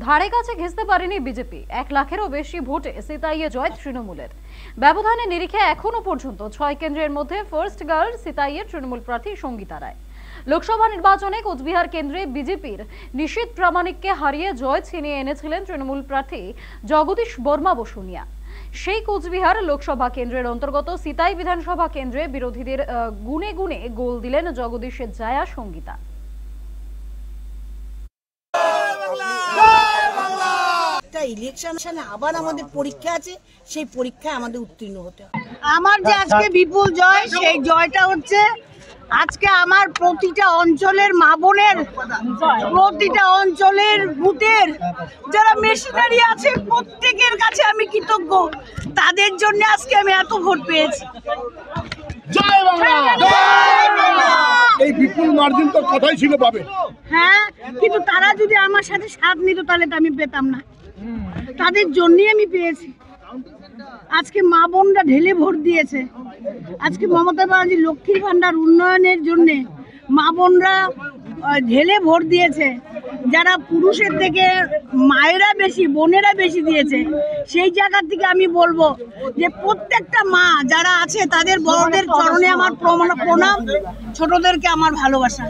ধারে কাছে ঘেঁচতে পারেনি বিজেপি। 1 লাখেরও বেশি ভোটে সিতাইয়ে জয় তৃণমূলের। ব্যবধানে নিরিখে এখনো পর্যন্ত 6 কেন্দ্রের মধ্যে ফার্স্ট গার্ল সিতাইয়ের তৃণমূল প্রার্থী সঙ্গীতা রায়। লোকসভা নির্বাচনে কোচবিহার কেন্দ্রে বিজেপির নিশীথ প্রামাণিককে হারিয়ে জয় ছিনিয়ে এনেছিলেন তৃণমূল প্রার্থী জগদীশ বর্মা বসুনিয়া। সেই কোচবিহার লোকসভা কেন্দ্রের অন্তর্গত সিতাই বিধানসভা কেন্দ্রে বিরোধীদের গুনে গুনে গোল দিলেন জগদীশের জায়া সঙ্গীতা। ইলেকশন আবার আমাদের পরীক্ষা আছে, সেই পরীক্ষায় আমাদের উত্তীর্ণ হতে হবে। আমার যে আজকে বিপুল জয়, সেই জয়টা হচ্ছে আজকে আমার প্রতিটা অঞ্চলের মা বোনের, প্রতিটা অঞ্চলের বুথের যারা মেশিনারি আছে প্রত্যেকের কাছে আমি কৃতজ্ঞ। তাদের জন্য আজকে আমি এত ভোট পেয়েছি। জয় বাংলা, জয় বাংলা। এই বিপুল মার্জিন তো কথাই ছিল পাবে। হ্যাঁ, কিন্তু তারা যদি আমার সাথে সাথ নিত তাহলে তো আমি পেতাম না। তাদের জন্যই আমি পেয়েছি। আজকে মা বোনরা ঢেলে ভোট দিয়েছে। আজকে মমতা ব্যানার্জি লক্ষ্মীর ভান্ডার উন্নয়নের জন্য মা বোনরা ঢেলে ভোট দিয়েছে। যারা পুরুষের থেকে মায়েরা বেশি, বোনেরা বেশি দিয়েছে। সেই জায়গা থেকে আমি বলবো যে প্রত্যেকটা মা যারা আছে তাদের বড়দের চরণে আমার প্রণাম, ছোটদেরকে আমার ভালোবাসা।